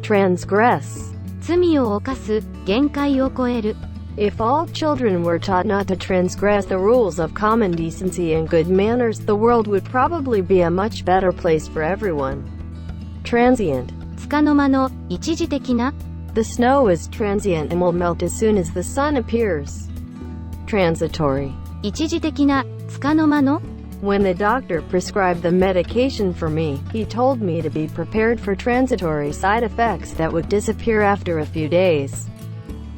transgress. 罪を犯す、限界を超える。If all children were taught not to transgress the rules of common decency and good manners, the world would probably be a much better place for everyone. Transient. 束の間の、一時的な。The snow is transient and will melt as soon as the sun appears. Transitory. 一時的な、束の間の。When the doctor prescribed the medication for me, he told me to be prepared for transitory side effects that would disappear after a few days.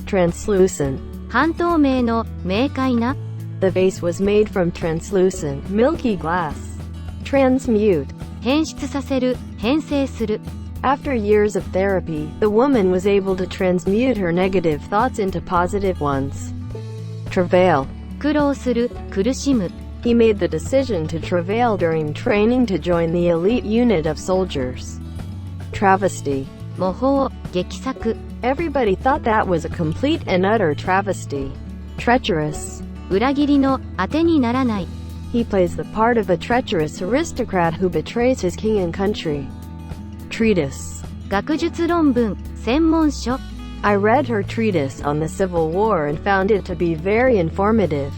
Translucent. 半透明の、明快な。The vase was made from translucent, milky glass. Transmute. 変質させる、変性する。After years of therapy, the woman was able to transmute her negative thoughts into positive ones. Travail. 苦労する、苦しむ。He made the decision to travail during training to join the elite unit of soldiers. Travesty. 模倣、劇作。Everybody thought that was a complete and utter travesty. Treacherous. 裏切りの、当てにならない。He plays the part of a treacherous aristocrat who betrays his king and country. Treatise. 学術論文、専門書。I read her treatise on the Civil War and found it to be very informative.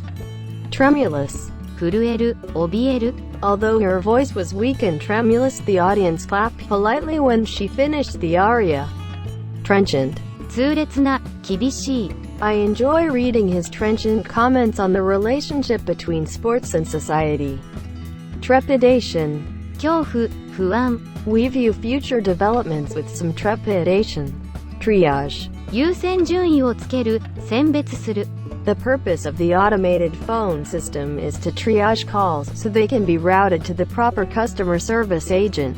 Tremulous. 震える、怯える。Although her voice was weak and tremulous, the audience clapped politely when she finished the aria. Trenchant. 痛烈な、厳しい。I enjoy reading his trenchant comments on the relationship between sports and society. Trepidation. 恐怖、不安。We view future developments with some trepidation. Triage. 優先順位をつける、選別する。The purpose of the automated phone system is to triage calls so they can be routed to the proper customer service agent.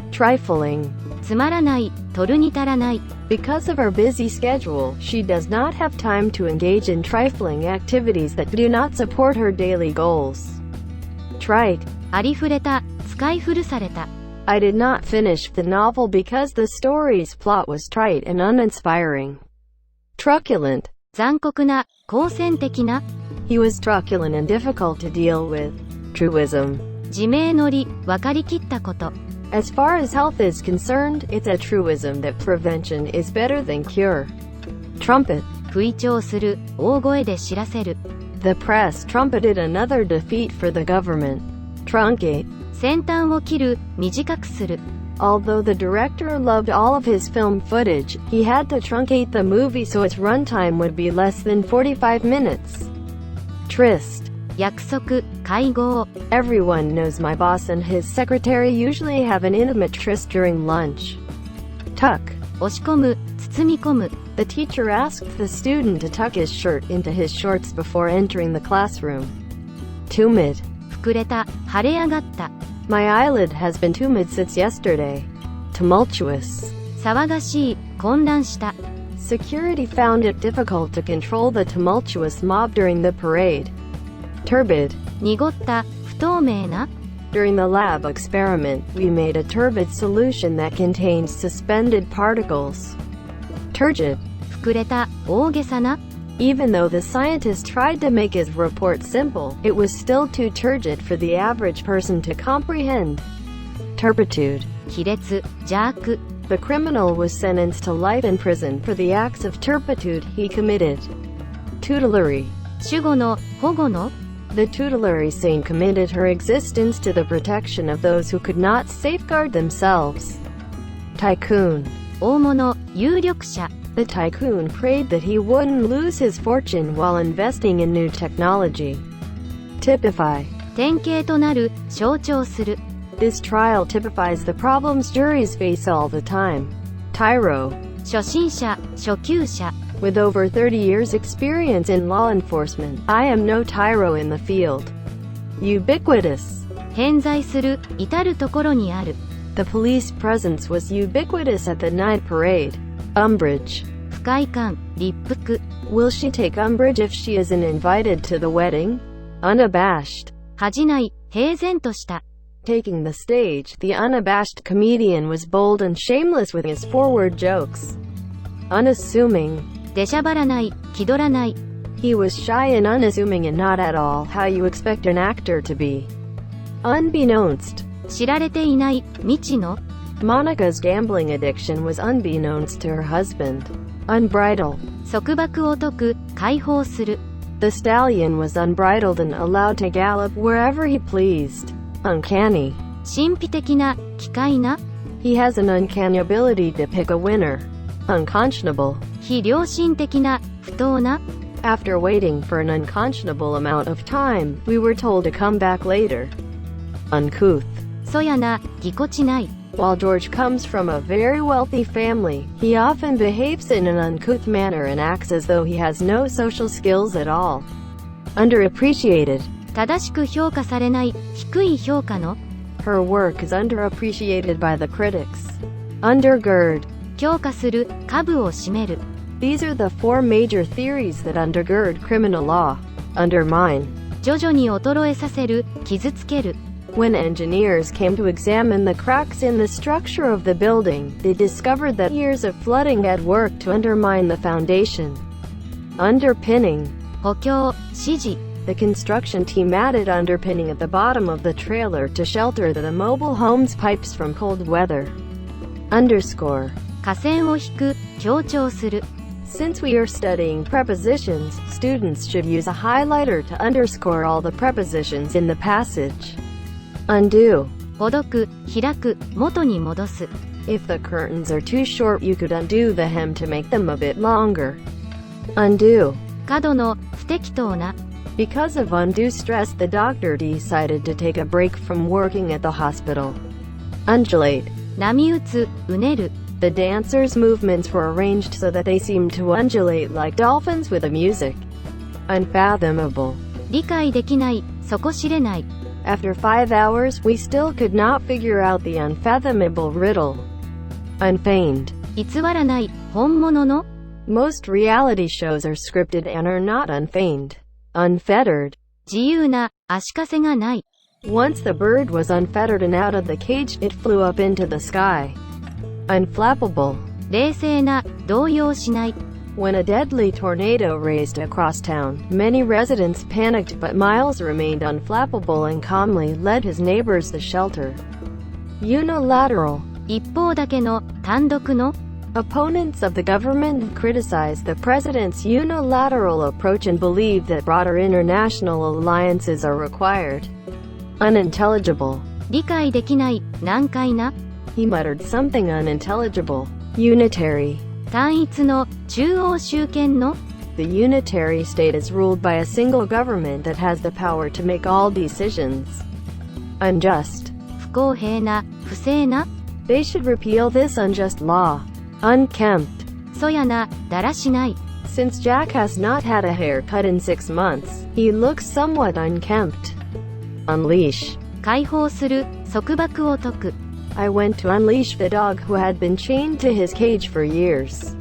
Trifling. つまらない、取るに足らない。Because of her busy schedule, she does not have time to engage in trifling activities that do not support her daily goals. Trite. ありふれた、使い古された。I did not finish the novel because the story's plot was trite and uninspiring. Truculent. 残酷な、好戦的な。He was truculent and difficult to deal with. Truism. 自明の理、分かりきったこと。As far as health is concerned, it's a truism that prevention is better than cure. Trumpet. 吹聴する、大声で知らせる。The press trumpeted another defeat for the government. Truncate. 先端を切る、短くする。Although the director loved all of his film footage, he had to truncate the movie so its runtime would be less than 45 minutes. Tryst. 約束、会合。Everyone knows my boss and his secretary usually have an intimate tryst during lunch. Tuck. 押し込む、包み込む。The teacher asked the student to tuck his shirt into his shorts before entering the classroom. Tumid. 膨れた、腫れ上がった。My eyelid has been tumid since yesterday. Tumultuous. 騒がしい、混乱した。Security found it difficult to control the tumultuous mob during the parade. Turbid. 濁った、不透明な。During the lab experiment, we made a turbid solution that contained suspended particles. Turgid. 膨れた、大げさな。Even though the scientist tried to make his report simple, it was still too turgid for the average person to comprehend. Turpitude. 卑劣、邪悪。The criminal was sentenced to life in prison for the acts of turpitude he committed. Tutelary. 守護の、保護の。The tutelary saint committed her existence to the protection of those who could not safeguard themselves. Tycoon. 大物、有力者。The tycoon prayed that he wouldn't lose his fortune while investing in new technology. Typify. 典型となる、象徴する。This trial typifies the problems juries face all the time. Tyro. 初心者、初級者。With over 30 years' experience in law enforcement, I am no tyro in the field. Ubiquitous. 偏在する、至るところにある。The police presence was ubiquitous at the night parade. Umbrage. 不快感、立腹。Will she take umbrage if she isn't invited to the wedding? Unabashed. 恥じない、平然とした。Taking the stage, the unabashed comedian was bold and shameless with his forward jokes. Unassuming. 出しゃばらない、気取らない。He was shy and unassuming and not at all how you expect an actor to be. Unbeknownst. 知られていない、未知の。Monica's gambling addiction was unbeknownst to her husband. Unbridled. 束縛を解く、解放する。The stallion was unbridled and allowed to gallop wherever he pleased. Uncanny. 神秘的な、奇怪な。He has an uncanny ability to pick a winner. Unconscionable. 非良心的な、不当な。After waiting for an unconscionable amount of time, we were told to come back later. Uncouth. そやな、ぎこちない。While George comes from a very wealthy family, he often behaves in an uncouth manner and acts as though he has no social skills at all. Underappreciated. 正しく評価されない、低い評価の。Her work is underappreciated by the critics. Undergird. 強化する、下部を占める。These are the four major theories that undergird criminal law. Undermine. 徐々に衰えさせる、傷つける。When engineers came to examine the cracks in the structure of the building, they discovered that years of flooding had worked to undermine the foundation. Underpinning. 補強、支持。The construction team added underpinning at the bottom of the trailer to shelter the mobile home's pipes from cold weather. Underscore. 下線を引く、強調する。Since we are studying prepositions, students should use a highlighter to underscore all the prepositions in the passage. Undo. ほどく、開く、元に戻す。If the curtains are too short, you could undo the hem to make them a bit longer. Undo. 過度の、不適当な。Because of undue stress, the doctor decided to take a break from working at the hospital. Undulate. 波打つ、うねる。The dancers' movements were arranged so that they seemed to undulate like dolphins with the music. Unfathomable. 理解できない、底知れない。After 5 hours, we still could not figure out the unfathomable riddle. Unfeigned. 偽らない、本物の。Most reality shows are scripted and are not unfeigned. Unfettered. 自由な、足かせがない。Once the bird was unfettered and out of the cage, it flew up into the sky. Unflappable. 冷静な、動揺しない。When a deadly tornado raced across town, many residents panicked, but Miles remained unflappable and calmly led his neighbors to shelter. Unilateral. 一方だけの、単独の。Opponents of the government criticized the president's unilateral approach and believed that broader international alliances are required. Unintelligible. 理解できない、難解な。He muttered something unintelligible. Unitary. 単一の、中央集権の。The unitary state is ruled by a single government that has the power to make all decisions. Unjust. 不公平な、不正な。They should repeal this unjust law. Unkempt. そやな、だらしない。Since Jack has not had a haircut in 6 months, he looks somewhat unkempt. Unleash. 解放する、束縛を解く。I went to unleash the dog who had been chained to his cage for years.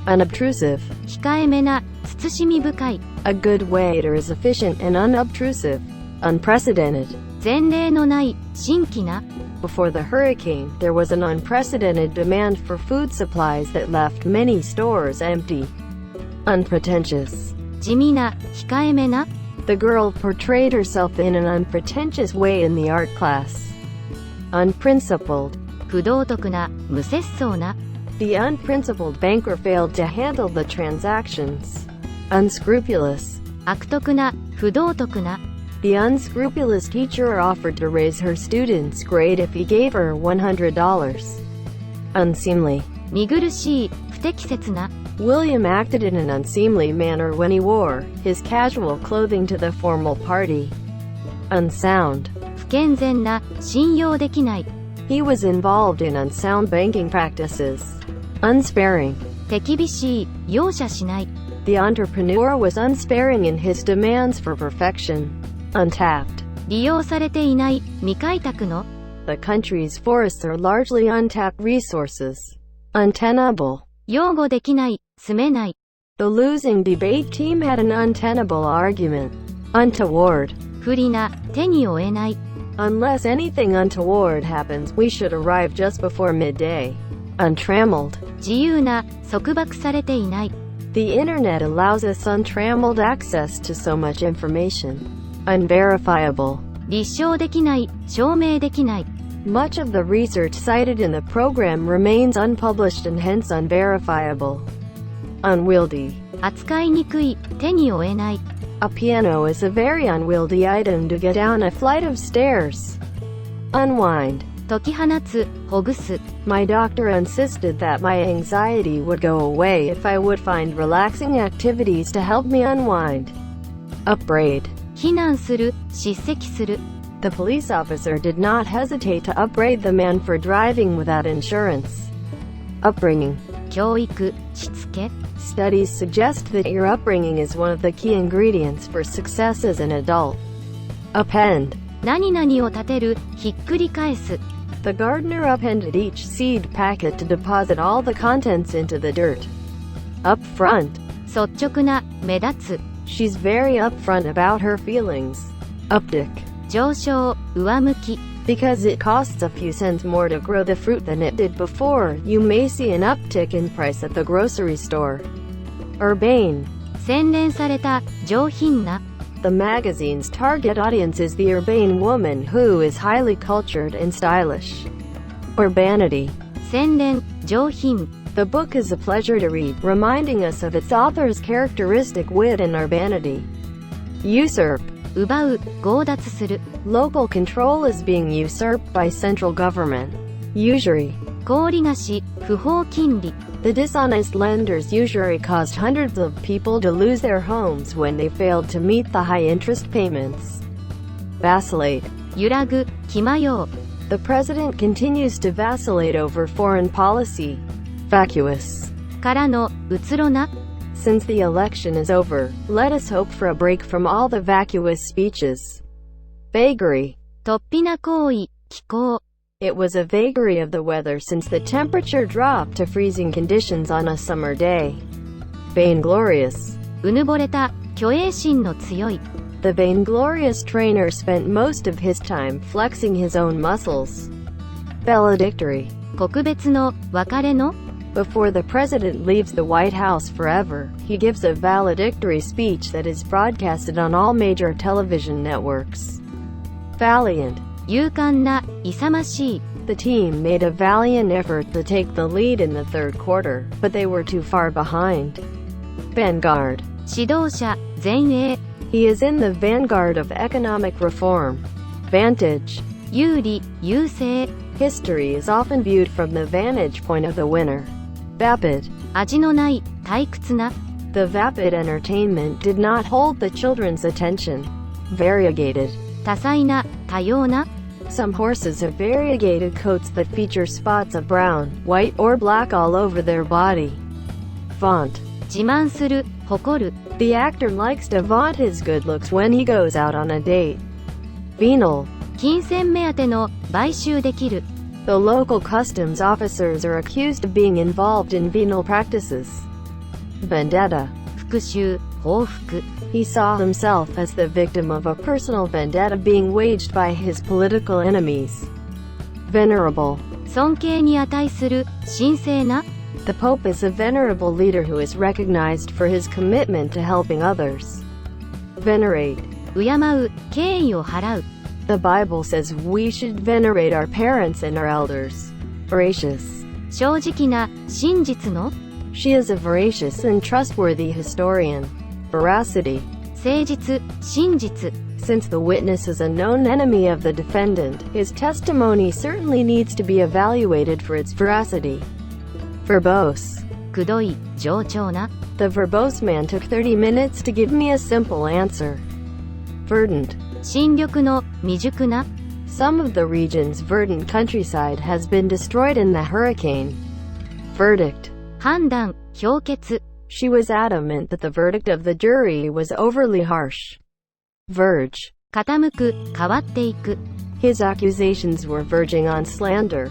Unobtrusive. 控えめな、慎み深い。A good waiter is efficient and unobtrusive. Unprecedented. 前例のない、新規な。Before the hurricane, there was an unprecedented demand for food supplies that left many stores empty. Unpretentious. 地味な、控えめな。The girl portrayed herself in an unpretentious way in the art class. Unprincipled. 不道徳な、無節操な。The unprincipled banker failed to handle the transactions. Unscrupulous. 悪徳な、不道徳な。The unscrupulous teacher offered to raise her student's grade if he gave her $100. Unseemly. 見苦しい、不適切な。William acted in an unseemly manner when he wore his casual clothing to the formal party. Unsound. 不健全な、信用できない。He was involved in unsound banking practices. Unsparing. 手厳しい、容赦しない。The entrepreneur was unsparing in his demands for perfection. Untapped. 利用されていない、未開拓の。The country's forests are largely untapped resources. Untenable. 擁護できない、住めない。The losing debate team had an untenable argument. Untoward. 不利な、手に負えない。Unless anything untoward happens, we should arrive just before midday. Untrammeled. 自由な、束縛されていない。The internet allows us untrammeled access to so much information. Unverifiable. 立証できない、証明できない。Much of the research cited in the program remains unpublished and hence unverifiable. Unwieldy. 扱いにくい、手に負えない。A piano is a very unwieldy item to get down a flight of stairs. Unwind. 解き放つ、ほぐす。My doctor insisted that my anxiety would go away if I would find relaxing activities to help me unwind. Upbraid. 非難する、叱責する。The police officer did not hesitate to upbraid the man for driving without insurance. Upbringing. 教育、しつけ。Studies suggest that your upbringing is one of the key ingredients for success as an adult. Append. 何々を立てる、ひっくり返す。The gardener appended each seed packet to deposit all the contents into the dirt. Upfront. 率直な、目立つ。She's very upfront about her feelings. Uptick. 上昇、上向き。Because it costs a few cents more to grow the fruit than it did before, you may see an uptick in price at the grocery store. Urbane. 洗練された、上品な。The magazine's target audience is the urbane woman who is highly cultured and stylish. Urbanity. 洗練、上品。The book is a pleasure to read, reminding us of its author's characteristic wit and urbanity. Usurp. 奪う、強奪する。Local control is being usurped by central government. Usury. 高利貸し、不法金利。The dishonest lender's usury caused hundreds of people to lose their homes when they failed to meet the high interest payments. Vacillate. 揺らぐ、気迷う。The president continues to vacillate over foreign policy. Vacuous. からの、うつろな。Since the election is over, let us hope for a break from all the vacuous speeches. Vagary. 突飛な行為、気候。It was a vagary of the weather since the temperature dropped to freezing conditions on a summer day. Vainglorious. うぬぼれた、虚栄心の強い。The vainglorious trainer spent most of his time flexing his own muscles. Valedictory. 告別の、別れの。Before the president leaves the White House forever, he gives a valedictory speech that is broadcasted on all major television networks. Valiant. 勇敢な、勇ましい。The team made a valiant effort to take the lead in the third quarter, but they were too far behind. Vanguard. 指導者、前衛。He is in the vanguard of economic reform. Vantage. 有利、優勢。History is often viewed from the vantage point of the winner. Vapid. 味のない、退屈な。The vapid entertainment did not hold the children's attention. Variegated. 多彩な、多様な。Some horses have variegated coats that feature spots of brown, white, or black all over their body. Vaunt. 自慢する、誇る。The actor likes to vaunt his good looks when he goes out on a date. Venal. 金銭目当ての、買収できる。The local customs officers are accused of being involved in venal practices. Vendetta. 復讐、報復。He saw himself as the victim of a personal vendetta being waged by his political enemies. Venerable. 尊敬に値する、神聖な。The Pope is a venerable leader who is recognized for his commitment to helping others. Venerate. 敬う、敬意を払う。The Bible says we should venerate our parents and our elders. Veracious. 正直な、真実の。She is a veracious and trustworthy historian. Veracity. 誠実、真実。Since the witness is a known enemy of the defendant, his testimony certainly needs to be evaluated for its veracity. Verbose. くどい、冗長な。The verbose man took 30 minutes to give me a simple answer. Verdant. 新緑の、未熟な。Some of the region's verdant countryside has been destroyed in the hurricane. Verdict. 判断、評決。She was adamant that the verdict of the jury was overly harsh. Verge. 傾く、変わっていく。His accusations were verging on slander.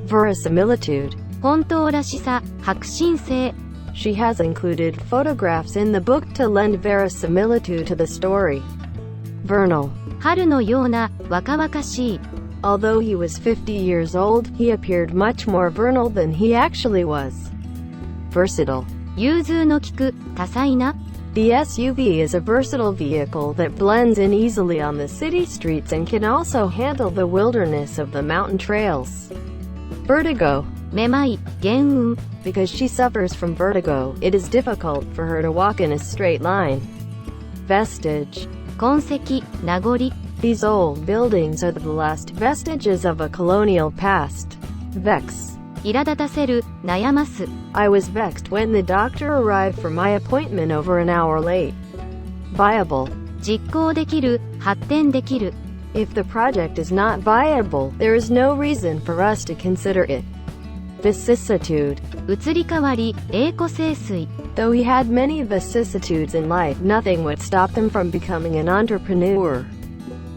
Verisimilitude. 本当らしさ、迫真性。She has included photographs in the book to lend verisimilitude to the story. Vernal. 春のような、若々しい。Although he was 50 years old, he appeared much more vernal than he actually was. Versatile. 融通の利く、多彩な。The SUV is a versatile vehicle that blends in easily on the city streets and can also handle the wilderness of the mountain trails. Vertigo. めまい、減運。Because she suffers from vertigo, it is difficult for her to walk in a straight line. Vestige. 痕跡、名残。These old buildings are the last vestiges of a colonial past. Vex. 苛立たせる、悩ます。I was vexed when the doctor arrived for my appointment over an hour late. Viable. 実行できる、発展できる。If the project is not viable, there is no reason for us to consider it. Vicissitude. 移り変わり、栄枯盛衰。Though he had many vicissitudes in life, nothing would stop him from becoming an entrepreneur.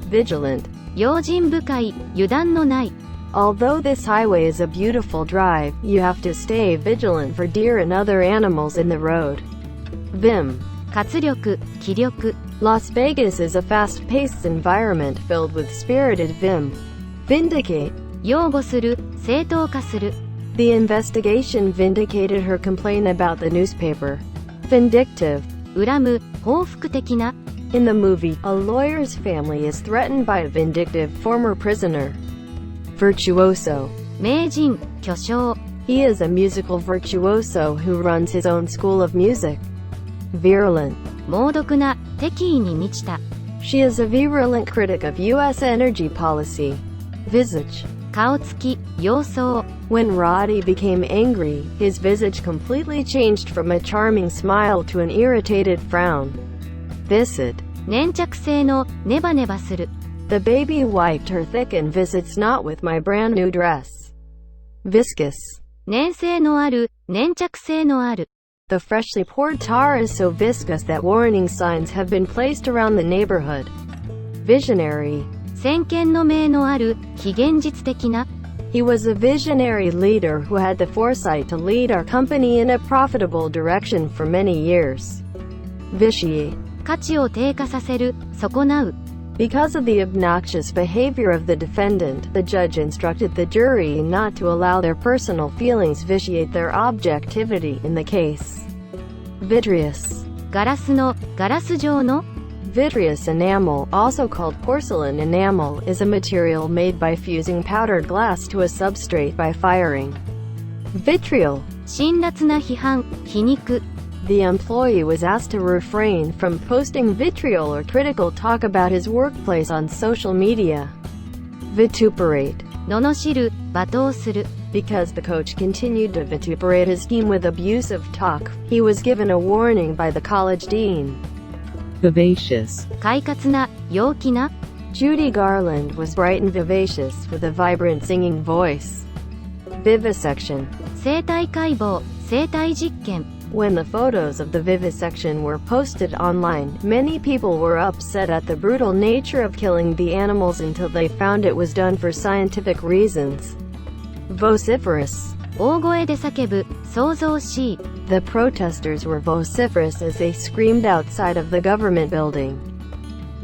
Vigilant. 用心深い、油断のない。Although this highway is a beautiful drive, you have to stay vigilant for deer and other animals in the road. Vim. 活力、気力。Las Vegas is a fast-paced environment filled with spirited vim. Vindicate. 擁護する、正当化する。The investigation vindicated her complaint about the newspaper. Vindictive. 恨む、報復的な。In the movie, a lawyer's family is threatened by a vindictive former prisoner. Virtuoso. 名人、巨匠。He is a musical virtuoso who runs his own school of music. Virulent. 猛毒な、敵意に満ちた。She is a virulent critic of U.S. energy policy. Visage. 顔つき、様相。When Roddy became angry, his visage completely changed from a charming smile to an irritated frown. Viscid. 粘着性の、ネバネバする。The baby wiped her thickened visits not with my brand new dress. Viscous. 粘性のある、粘着性のある。The freshly poured tar is so viscous that warning signs have been placed around the neighborhood. Visionary. 先見の明のある、非現実的な。He was a visionary leader who had the foresight to lead our company in a profitable direction for many years. Vitiate. 価値を低下させる、損なう。Because of the obnoxious behavior of the defendant, the judge instructed the jury not to allow their personal feelings vitiate their objectivity in the case. Vitreous. ガラスの、ガラス状の。Vitreous enamel, also called porcelain enamel, is a material made by fusing powdered glass to a substrate by firing. Vitriol. 辛辣な批判、皮肉。The employee was asked to refrain from posting vitriol or critical talk about his workplace on social media. Vituperate. 罵る、罵倒する。Because the coach continued to vituperate his team with abusive talk, he was given a warning by the college dean. Vivacious. 快活な、陽気な。Judy Garland was bright and vivacious with a vibrant singing voice. Vivisection. 生体解剖、生体実験。When the photos of the vivisection were posted online, many people were upset at the brutal nature of killing the animals until they found it was done for scientific reasons. Vociferous. 大声で叫ぶ、騒々しい。The protesters were vociferous as they screamed outside of the government building.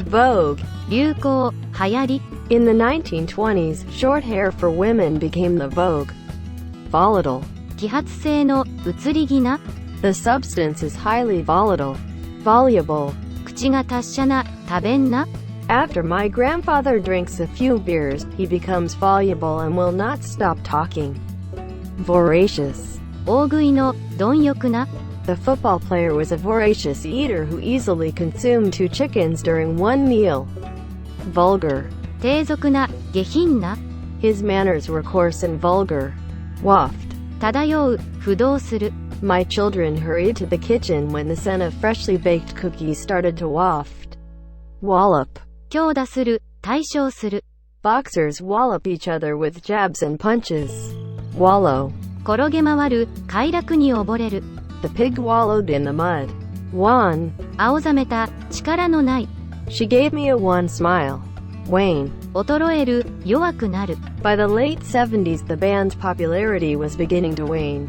Vogue. 流行、流行り。In the 1920s, short hair for women became the vogue. Volatile. 揮発性の、移り気な。The substance is highly volatile. Voluble. 口が達者な、多弁な。After my grandfather drinks a few beers, he becomes voluble and will not stop talking. Voracious. 大食いの、貪欲な。The football player was a voracious eater who easily consumed 2 chickens during one meal. Vulgar. 低俗な、下品な。His manners were coarse and vulgar. Waft. 漂う、浮動する。My children hurried to the kitchen when the scent of freshly baked cookies started to waft. Wallop. 強打する、対象する。Boxers wallop each other with jabs and punches. Wallow. 転げ回る、快楽に溺れる。The pig wallowed in the mud. Wan. 青ざめた、力のない。She gave me a wan smile. Wane. 衰える、弱くなる。By the late 70s, the band's popularity was beginning to wane.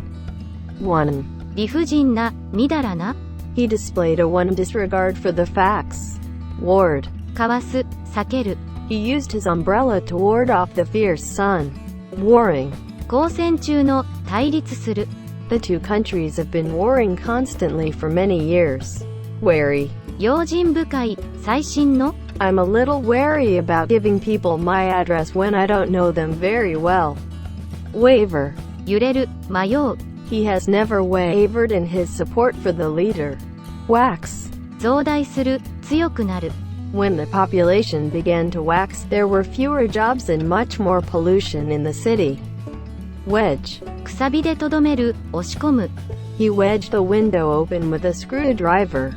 One. 理不尽な、みだらな。He displayed a one disregard for the facts. Ward. かわす、避ける。He used his umbrella to ward off the fierce sun. Warring. 交戦中の、対立する。The two countries have been warring constantly for many years. Wary. 用心深い、最新の I'm a little wary about giving people my address when I don't know them very well. Waver. 揺れる、迷う、 He has never wavered in his support for the leader. Wax. 増大する、強くなる。 When the population began to wax, there were fewer jobs and much more pollution in the city. Wedge. くさびでとどめる、押し込む。 He wedged the window open with a screwdriver.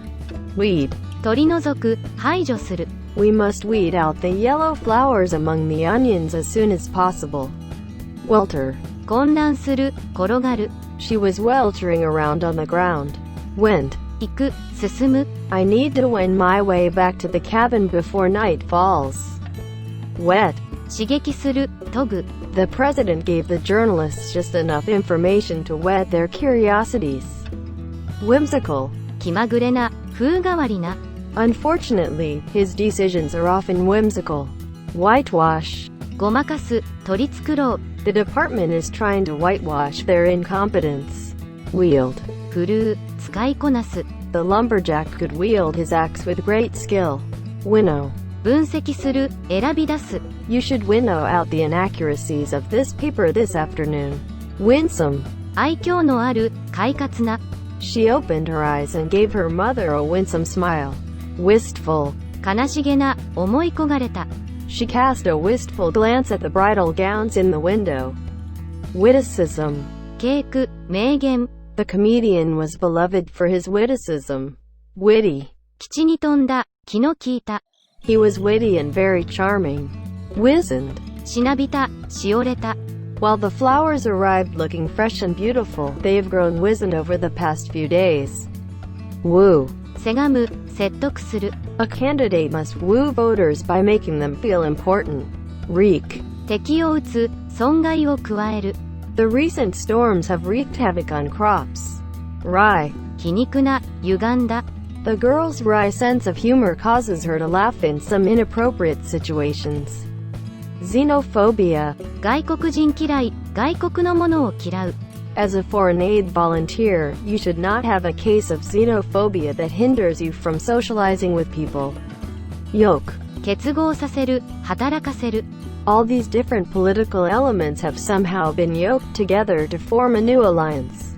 Weed. 取り除く、排除する。 We must weed out the yellow flowers among the onions as soon as possible. Welter. 混乱する、転がる。 She was weltering around on the ground. Went. 行く、進む。 I need to wend my way back to the cabin before night falls. Wet. 刺激する、研ぐ。 The president gave the journalists just enough information to whet their curiosities. Whimsical. 気まぐれな、風変わりな。 Unfortunately, his decisions are often whimsical. Whitewash. ごまかす、取り繕う。 The department is trying to whitewash their incompetence. Wield. 振るう、使いこなす。 The lumberjack could wield his axe with great skill. Winnow. 分析する、選び出す。 You should winnow out the inaccuracies of this paper this afternoon. Winsome. 愛嬌のある、快活な。 She opened her eyes and gave her mother a winsome smile. Wistful. 悲しげな、思い焦がれた。 She cast a wistful glance at the bridal gowns in the window. Witticism. 警句、名言。 The comedian was beloved for his witticism. Witty. 吉に富んだ、気の利いた。 He was witty and very charming. Wizened. しなびた、しおれた。 While the flowers arrived looking fresh and beautiful, they have grown wizened over the past few days. Woo. せがむ、説得する。 A candidate must woo voters by making them feel important. Wreak. 敵を撃つ、損害を加える。 The recent storms have wreaked havoc on crops. Wry. 皮肉な、歪んだ。 The girl's wry sense of humor causes her to laugh in some inappropriate situations. Xenophobia. 外国人嫌い、外国のものを嫌う。 As a foreign aid volunteer, you should not have a case of xenophobia that hinders you from socializing with people. Yoke. 結合させる、働かせる。 All these different political elements have somehow been yoked together to form a new alliance.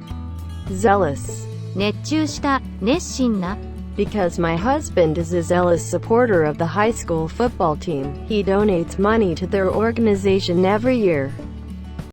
Zealous. 熱中した、熱心な。 Because my husband is a zealous supporter of the high school football team, he donates money to their organization every year.